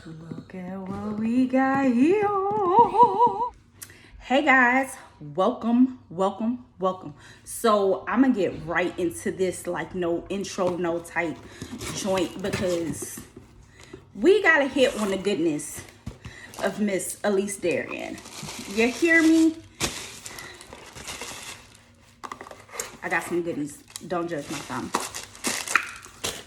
Look at what we got here. Hey guys, welcome. So I'm gonna get right into this, like no intro, no type joint, because we gotta hit on the goodness of Miss Ellice Darien. You hear me? I got some goodies. Don't judge my thumb.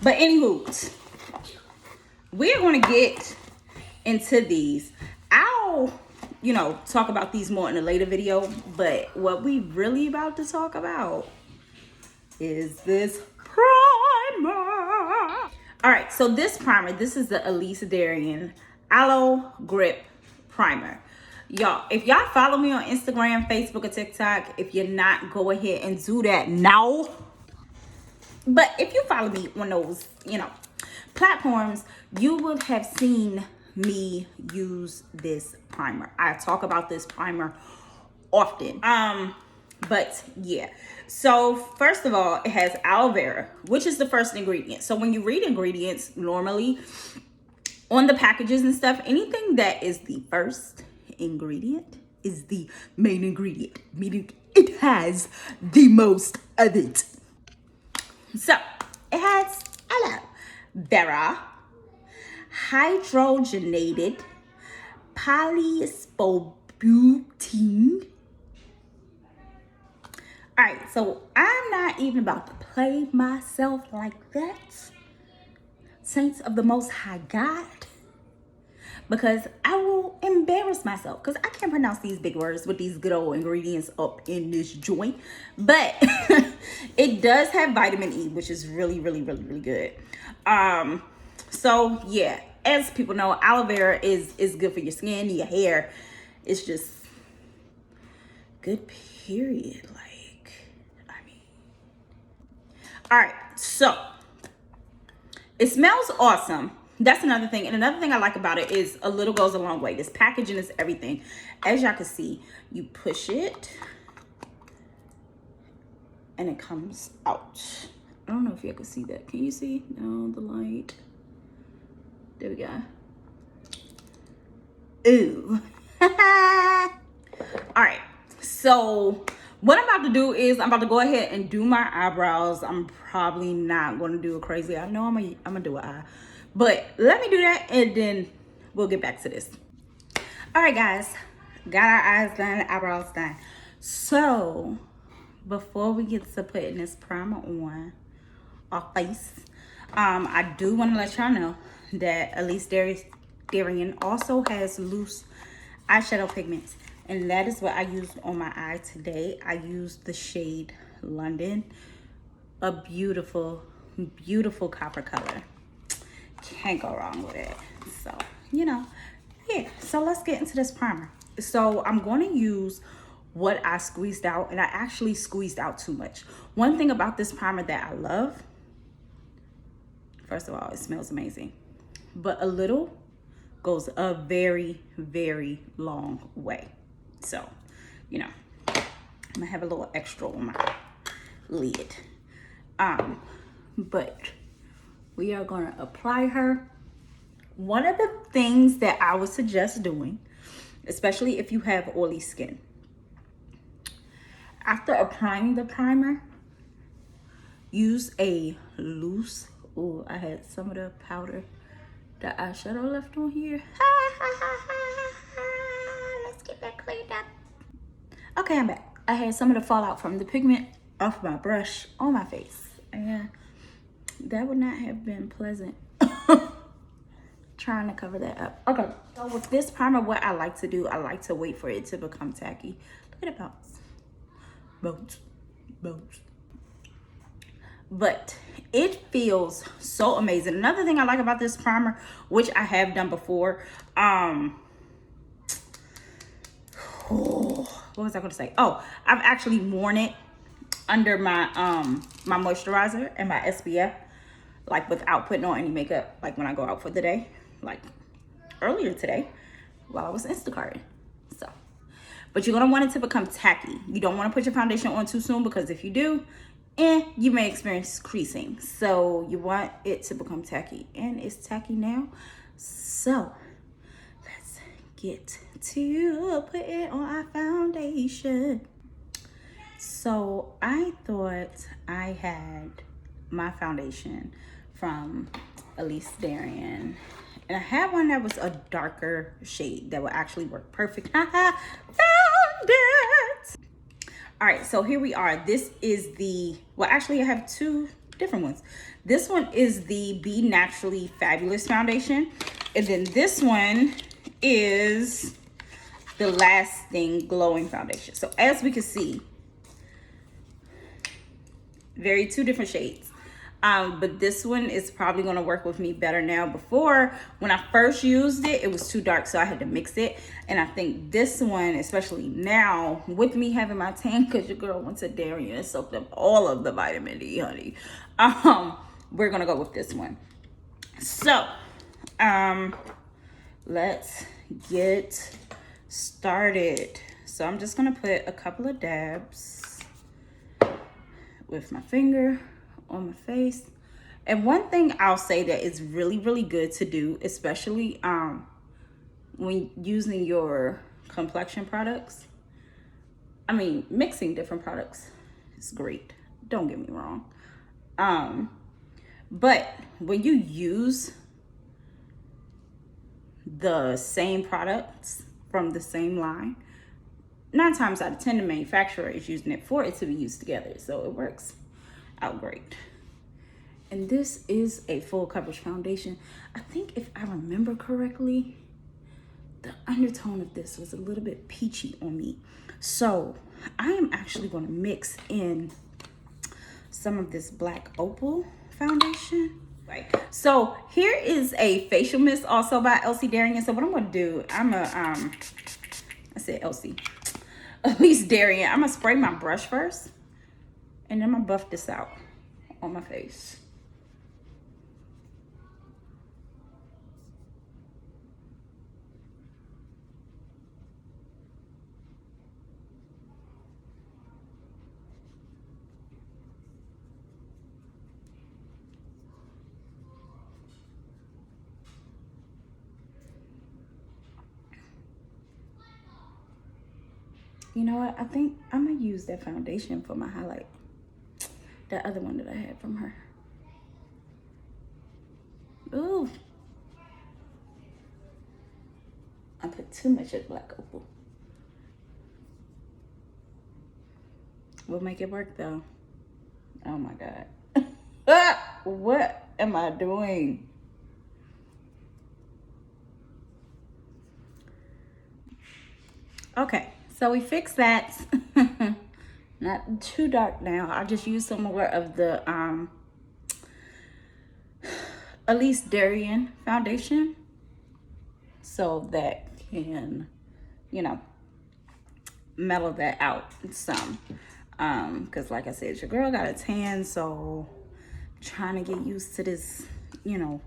But anywho, we're gonna get into these. I'll, talk about these more in a later video, but what we really about to talk about is this primer. All right, so this primer, this is the Ellice Darien Aloe Grip Primer. Y'all, if y'all follow me on Instagram, Facebook, or TikTok, if you're not, go ahead and do that now. But if you follow me on those, platforms, you would have seen me use this primer. I talk about this primer often. But yeah. So first of all, it has aloe vera, which is the first ingredient. So when you read ingredients, normally on the packages and stuff, anything that is the first ingredient is the main ingredient, meaning it has the most of it. So it has aloe vera, hydrogenated polysphobutene. All right, so I'm not even about to play myself like that, saints of the Most High God, because I will embarrass myself because I can't pronounce these big words with these good old ingredients up in this joint. But it does have vitamin E, which is really, really, really, really good. So yeah, as people know, aloe vera is good for your skin, your hair. It's just good, period. All right, so it smells awesome. That's another thing. And another thing I like about it is a little goes a long way. This packaging is everything. As y'all can see, you push it and it comes out. I don't know if y'all can see that. Can you see? No, the light. There we go. Ooh. All right, so what I'm about to do is I'm about to go ahead and do my eyebrows. I'm probably not going to do a crazy. I know I'm gonna do an eye, but let me do that and then we'll get back to this. All right, guys, got our eyes done, eyebrows done. So before we get to putting this primer on our face, I do want to let y'all know that Ellice Darien also has loose eyeshadow pigments, and that is what I used on my eye today. I used the shade London, a beautiful, beautiful copper color. Can't go wrong with it. So, yeah. So let's get into this primer. So I'm going to use what I squeezed out, and I actually squeezed out too much. One thing about this primer that I love, first of all, it smells amazing, but a little goes a very, very long way. So, I'm gonna have a little extra on my lid. But we are gonna apply her. One of the things that I would suggest doing, especially if you have oily skin, after applying the primer, use a loose, oh, I had some of the powder, the eyeshadow left on here. Let's get that cleaned up. Okay, I'm back. I had some of the fallout from the pigment off my brush on my face, and that would not have been pleasant. Trying to cover that up. Okay, so with this primer, what I like to do, I like to wait for it to become tacky. Look at it bounce. Bounce. But it feels so amazing. Another thing I like about this primer, which I have done before, what was I going to say? Oh, I've actually worn it under my my moisturizer and my SPF, like without putting on any makeup, like when I go out for the day, like earlier today while I was Instacarting. So, but you're going to want it to become tacky. You don't want to put your foundation on too soon, because if you do, you may experience creasing. So you want it to become tacky, and it's tacky now. So get to put it on our foundation. So I thought I had my foundation from Ellice Darien, and I had one that was a darker shade that would actually work perfect. Found it. All right, so here we are. This is the, well, actually I have two different ones. This one is the Be Naturally Fabulous foundation, and then this one is the Lasting Glowing foundation. So as we can see, two different shades. But this one is probably going to work with me better now. Before, when I first used it, it was too dark, so I had to mix it. And I think this one, especially now, with me having my tan, because your girl went to Darien and soaked up all of the vitamin D, honey. We're going to go with this one. So, let's get started. So I'm just going to put a couple of dabs with my finger on my face. And one thing I'll say that is really, really good to do, especially when using your complexion products. I mean, mixing different products is great. Don't get me wrong. But when you use the same products from the same line, 9 times out of 10, the manufacturer is using it for it to be used together. So it works out great. And this is a full coverage foundation. I think if I remember correctly, the undertone of this was a little bit peachy on me. So I am actually going to mix in some of this Black Opal foundation. Right. So here is a facial mist also by Ellice Darien. So what I'm going to do, I said Ellice Darien. I'm going to spray my brush first, and then I'm going to buff this out on my face. You know what? I think I'm going to use that foundation for my highlight. The other one that I had from her. Ooh. I put too much of Black Opal. We'll make it work though. Oh my God. What am I doing? Okay, so we fixed that. Not too dark now. I'll just use some more of the Ellice Darien foundation, so that can, you know, mellow that out some. Because like I said, your girl got a tan, so I'm trying to get used to this, you know,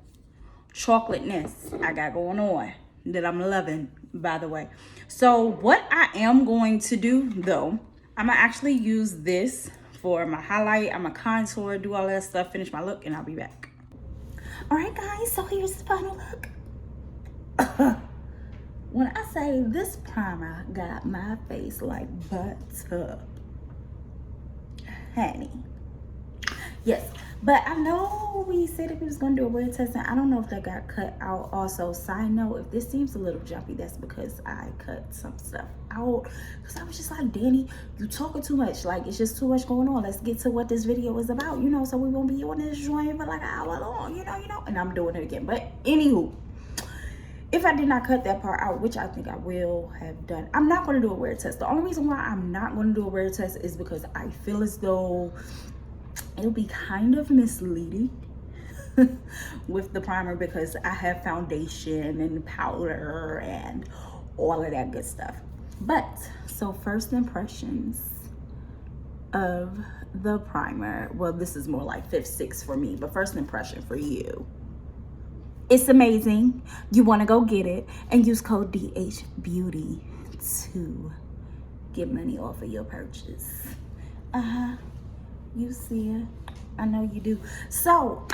chocolateness I got going on that I'm loving, by the way. So what I am going to do though, I'm gonna actually use this for my highlight. I'm gonna contour, do all that stuff, finish my look, and I'll be back. All right, guys, so here's the final look. When I say this primer got my face like butter, honey. Yes, but I know we said that we was gonna do a wear test, and I don't know if that got cut out. Also, side note, if this seems a little jumpy, that's because I cut some stuff out. Because I was just like, Danny, you talking too much. Like, it's just too much going on. Let's get to what this video is about, you know, so we won't be on this joint for like an hour long, you know, and I'm doing it again. But anywho, if I did not cut that part out, which I think I will have done, I'm not going to do a wear test. The only reason why I'm not going to do a wear test is because I feel as though it'll be kind of misleading with the primer, because I have foundation and powder and all of that good stuff. But so first impressions of the primer, well, this is more like 5th, 6th for me, but first impression for you, it's amazing. You want to go get it and use code DHBeauty to get money off of your purchase. You see it. I know you do. So,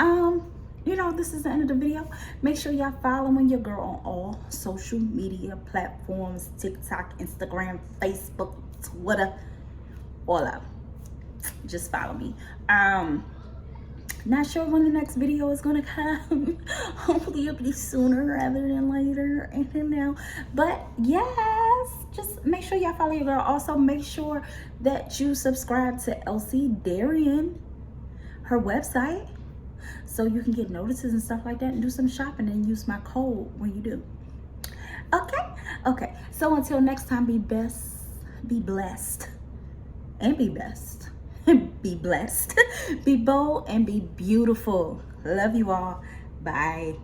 you know, this is the end of the video. Make sure y'all following your girl on all social media platforms: TikTok, Instagram, Facebook, Twitter, all of them. Just follow me. Not sure when the next video is gonna come. Hopefully it'll be sooner rather than later. And now, but yes, just make sure y'all follow your girl. Also, make sure that you subscribe to Ellice Darien, her website, so you can get notices and stuff like that, and do some shopping and use my code when you do. Okay. So until next time, be best, be blessed, and be best. Be blessed, be bold, and be beautiful. Love you all. Bye.